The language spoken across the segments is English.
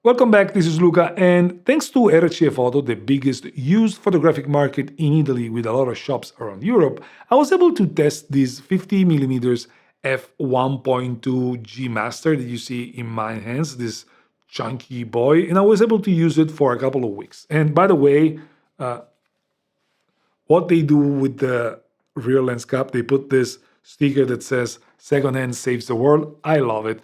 Welcome back, this is Luca, and thanks to RC Photo, the biggest used photographic market in Italy with a lot of shops around Europe, I was able to test this 50mm F1.2 G Master that you see in my hands, this chunky boy, and I was able to use it for a couple of weeks. And by the way, what they do with the rear lens cap, they put this sticker that says secondhand saves the world. I love it.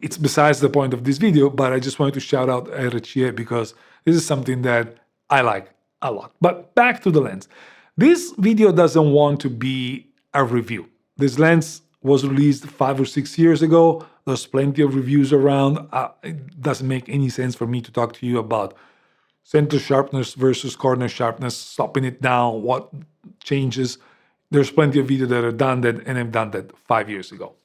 It's besides the point of this video, but I just wanted to shout out RCE because this is something that I like a lot. But back to the lens. This video doesn't want to be a review. This lens was released 5 or 6 years ago. There's plenty of reviews around. It doesn't make any sense for me to talk to you about center sharpness versus corner sharpness, stopping it down, what changes. There's plenty of videos that are done that, and I've done that 5 years ago.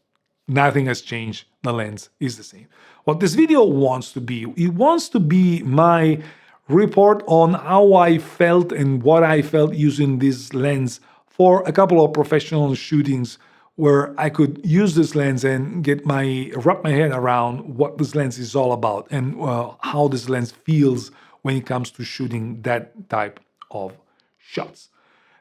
Nothing has changed. The lens is the same. What this video wants to be, it wants to be my report on how I felt and what I felt using this lens for a couple of professional shootings where I could use this lens and wrap my head around what this lens is all about and how this lens feels when it comes to shooting that type of shots.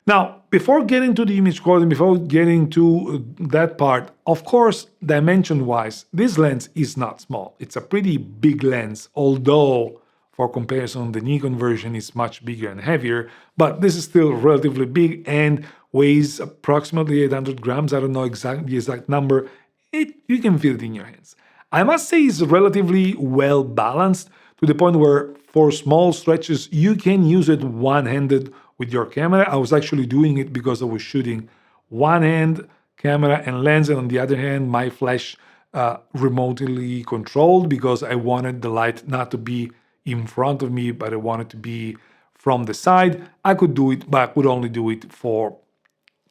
Now, before getting to the image quality, before getting to that part, of course, dimension-wise, this lens is not small. It's a pretty big lens, although for comparison, the Nikon version is much bigger and heavier, but this is still relatively big and weighs approximately 800 grams. I don't know the exact number. You can feel it in your hands. I must say it's relatively well balanced to the point where for small stretches, you can use it one-handed with your camera. I was actually doing it because I was shooting one-hand camera and lens, and on the other hand, my flash remotely controlled because I wanted the light not to be in front of me, but I wanted to be from the side. I could do it, but I could only do it for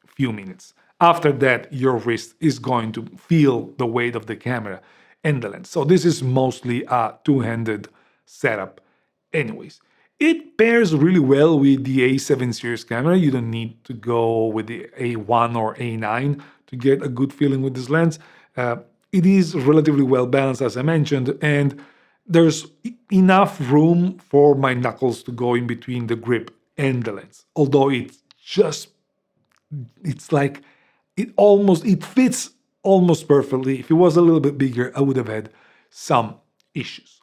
a few minutes. After that, your wrist is going to feel the weight of the camera and the lens. So this is mostly a two-handed setup anyways. It pairs really well with the A7 series camera. You don't need to go with the A1 or A9 to get a good feeling with this lens. It is relatively well balanced, as I mentioned, and there's enough room for my knuckles to go in between the grip and the lens. Although it fits almost perfectly. If it was a little bit bigger, I would have had some issues.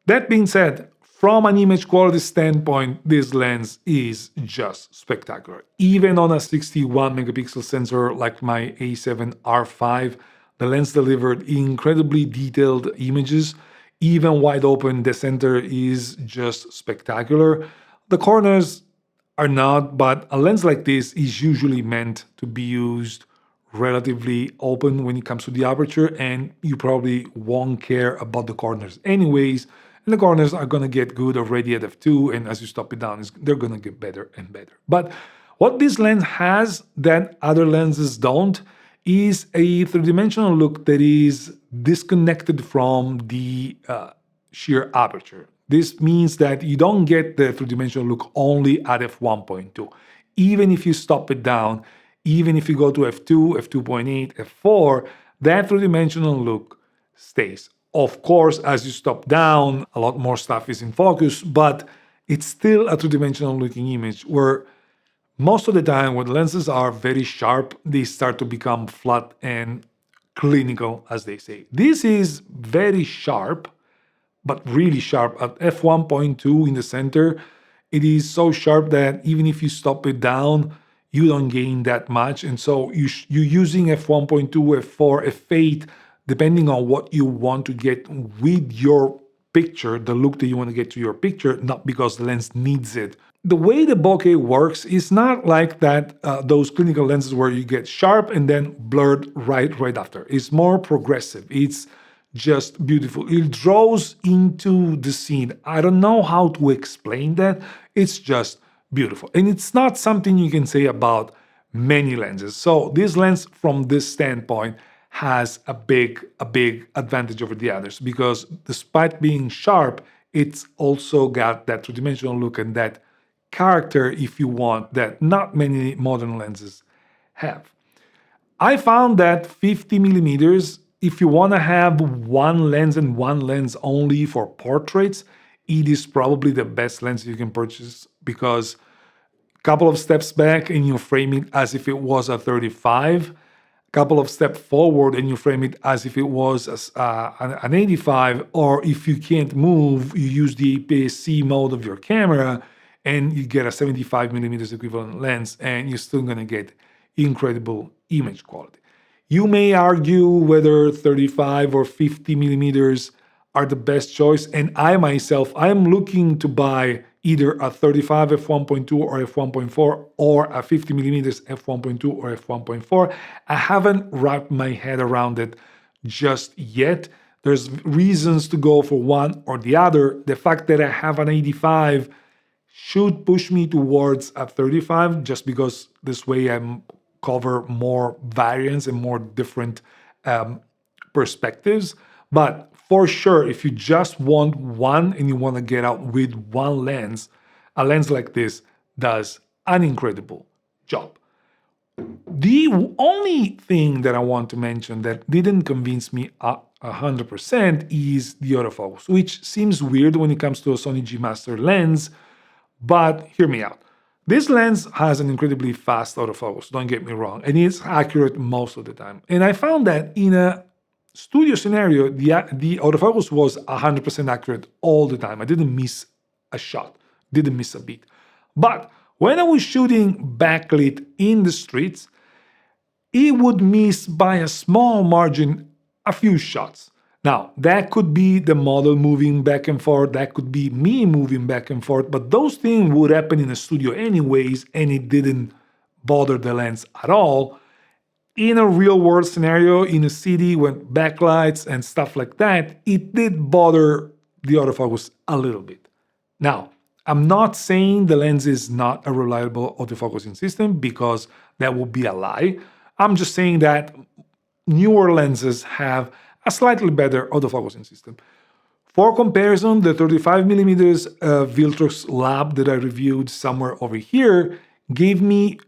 That being said, from an image quality standpoint, this lens is just spectacular. Even on a 61 megapixel sensor like my A7 R5, the lens delivered incredibly detailed images. Even wide open, the center is just spectacular. The corners are not, but a lens like this is usually meant to be used relatively open when it comes to the aperture, and you probably won't care about the corners anyways. And the corners are going to get good already at f2, and as you stop it down, they're going to get better and better. But what this lens has that other lenses don't is a three-dimensional look that is disconnected from the sheer aperture. This means that you don't get the three-dimensional look only at f1.2. Even if you stop it down, even if you go to f2, f2.8, f4, that three-dimensional look stays. Of course, as you stop down, a lot more stuff is in focus, but it's still a two-dimensional looking image where most of the time when lenses are very sharp, they start to become flat and clinical, as they say. This is very sharp, but really sharp. At f1.2 in the center, it is so sharp that even if you stop it down, you don't gain that much. And so you're using f1.2, f4, f8, depending on what you want to get with your picture, the look that you want to get to your picture, not because the lens needs it. The way the bokeh works is not like that, those clinical lenses where you get sharp and then blurred right after. It's more progressive. It's just beautiful. It draws into the scene. I don't know how to explain that. It's just beautiful. And it's not something you can say about many lenses. So this lens, from this standpoint, has a big advantage over the others because despite being sharp, it's also got that two-dimensional look and that character, if you want, that not many modern lenses have. I found that 50 millimeters if you want to have one lens and one lens only for portraits, it is probably the best lens you can purchase, because couple of steps back and you frame it as if it was a 35, couple of steps forward and you frame it as if it was an 85, or if you can't move, you use the APS-C mode of your camera and you get a 75 millimeters equivalent lens, and you're still going to get incredible image quality. You may argue whether 35 or 50 millimeters are the best choice, and I myself, I'm looking to buy either a 35 f1.2 or f1.4 or a 50 millimeters f1.2 or f1.4. I haven't wrapped my head around it just yet. There's reasons to go for one or the other. The fact that I have an 85 should push me towards a 35, just because this way I'm cover more variants and more different perspectives. But for sure, if you just want one and you want to get out with one lens, a lens like this does an incredible job. The only thing that I want to mention that didn't convince me 100% is the autofocus, which seems weird when it comes to a Sony G Master lens, but hear me out. This lens has an incredibly fast autofocus, don't get me wrong, and it's accurate most of the time. And I found that in a studio scenario, the autofocus was 100% accurate all the time. I didn't miss a shot, didn't miss a beat. But when I was shooting backlit in the streets, it would miss by a small margin a few shots. Now, that could be the model moving back and forth, that could be me moving back and forth, but those things would happen in a studio anyways, and it didn't bother the lens at all. In a real world scenario, in a city with backlights and stuff like that, it did bother the autofocus a little bit. Now, I'm not saying the lens is not a reliable autofocusing system, because that would be a lie. I'm just saying that newer lenses have a slightly better autofocusing system. For comparison, the 35mm Viltrox Lab that I reviewed somewhere over here gave me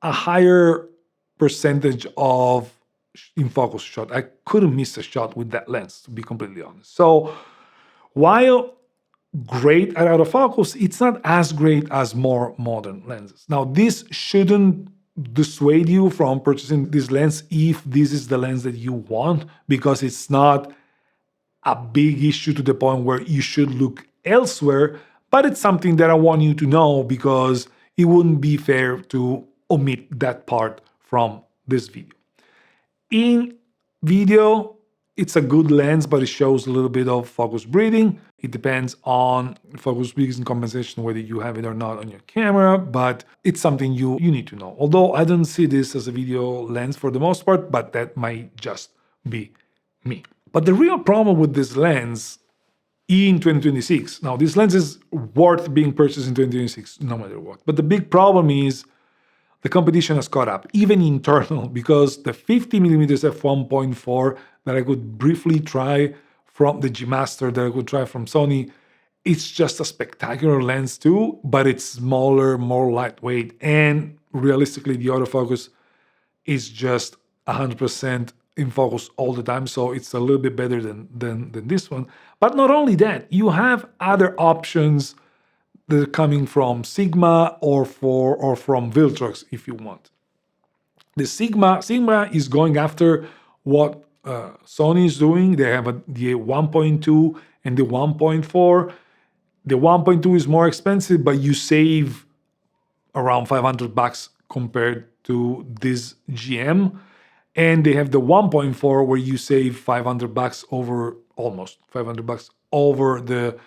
a higher percentage of in-focus shot. I couldn't miss a shot with that lens, to be completely honest. So while great at autofocus, it's not as great as more modern lenses. Now, this shouldn't dissuade you from purchasing this lens if this is the lens that you want, because it's not a big issue to the point where you should look elsewhere, but it's something that I want you to know, because it wouldn't be fair to omit that part from this video. In video, it's a good lens, but it shows a little bit of focus breathing. It depends on focus breathing compensation, whether you have it or not on your camera, but it's something you need to know. Although I don't see this as a video lens for the most part, but that might just be me. But the real problem with this lens in 2026, now this lens is worth being purchased in 2026 no matter what, but the big problem is the competition has caught up, even internal, because the 50mm f1.4 that I could briefly try from the G Master, that I could try from Sony, it's just a spectacular lens too, but it's smaller, more lightweight, and realistically the autofocus is just 100% in focus all the time, so it's a little bit better than this one. But not only that, you have other options that are coming from Sigma or from Viltrox if you want. The Sigma is going after what Sony is doing. They have the 1.2 and the 1.4. The 1.2 is more expensive, but you save around $500 compared to this GM. And they have the 1.4 where you save $500 over, almost $500 over the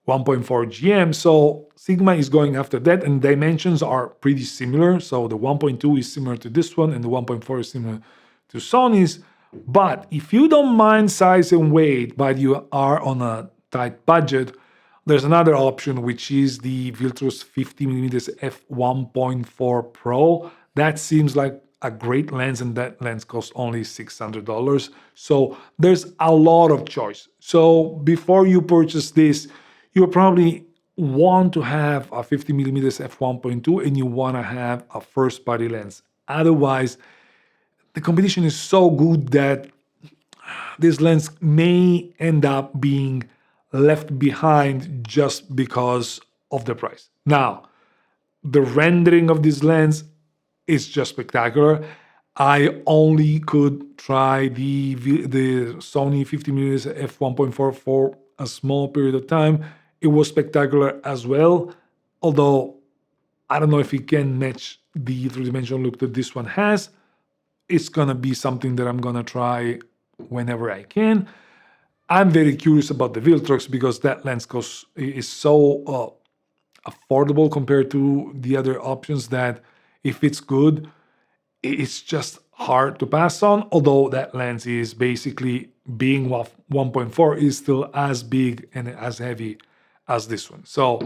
1.4 GM. So Sigma is going after that, and dimensions are pretty similar. So the 1.2 is similar to this one, and the 1.4 is similar to Sony's. But if you don't mind size and weight, but you are on a tight budget, there's another option, which is the Viltrox 50mm f1.4 Pro. That seems like a great lens, and that lens costs only $600. So there's a lot of choice. So before you purchase this, you probably want to have a 50mm f1.2 and you want to have a first party lens. Otherwise, the competition is so good that this lens may end up being left behind just because of the price. Now, the rendering of this lens is just spectacular. I only could try the Sony 50mm f1.4 for a small period of time. It was spectacular as well, although I don't know if it can match the three-dimensional look that this one has. It's gonna be something that I'm gonna try whenever I can. I'm very curious about the Viltrox because that lens is so affordable compared to the other options that if it's good, it's just hard to pass on. Although that lens is basically being 1.4 is still as big and as heavy as this one. So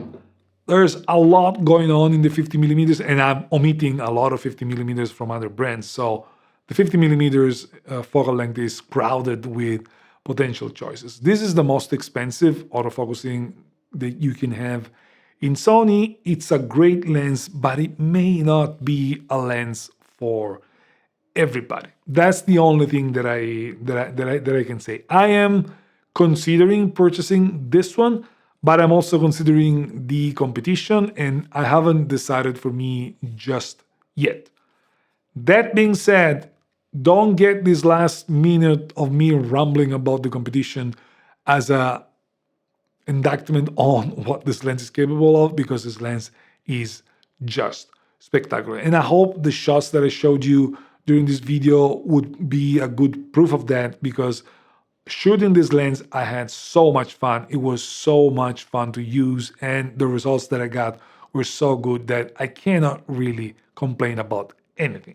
there's a lot going on in the 50 millimeters, and I'm omitting a lot of 50 millimeters from other brands. So the 50 millimeters focal length is crowded with potential choices. This is the most expensive autofocusing that you can have in Sony. It's a great lens, but it may not be a lens for everybody. That's the only thing that I can say. I am considering purchasing this one, but I'm also considering the competition, and I haven't decided for me just yet. That being said, don't get this last minute of me rambling about the competition as a indictment on what this lens is capable of, because this lens is just spectacular. And I hope the shots that I showed you during this video would be a good proof of that, because shooting this lens, I had so much fun. It was so much fun to use, and the results that I got were so good that I cannot really complain about anything.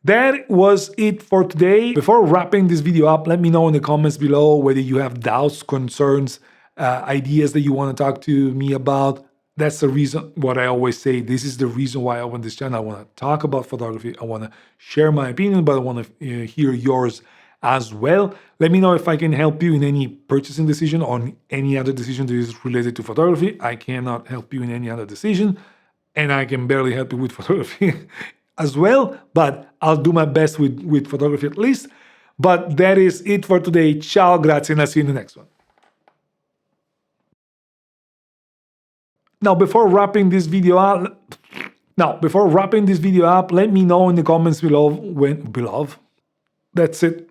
That was it for today. Before wrapping this video up, let me know in the comments below whether you have doubts, concerns, ideas that you want to talk to me about. That's the reason, what I always say, this is the reason why I opened this channel. I want to talk about photography. I want to share my opinion, but I want to hear yours as well. Let me know if I can help you in any purchasing decision or any other decision that is related to photography. I cannot help you in any other decision, and I can barely help you with photography as well, but I'll do my best with photography at least. But that is it for today. Ciao, grazie, and I'll see you in the next one. Now, before wrapping this video up, let me know in the comments below That's it.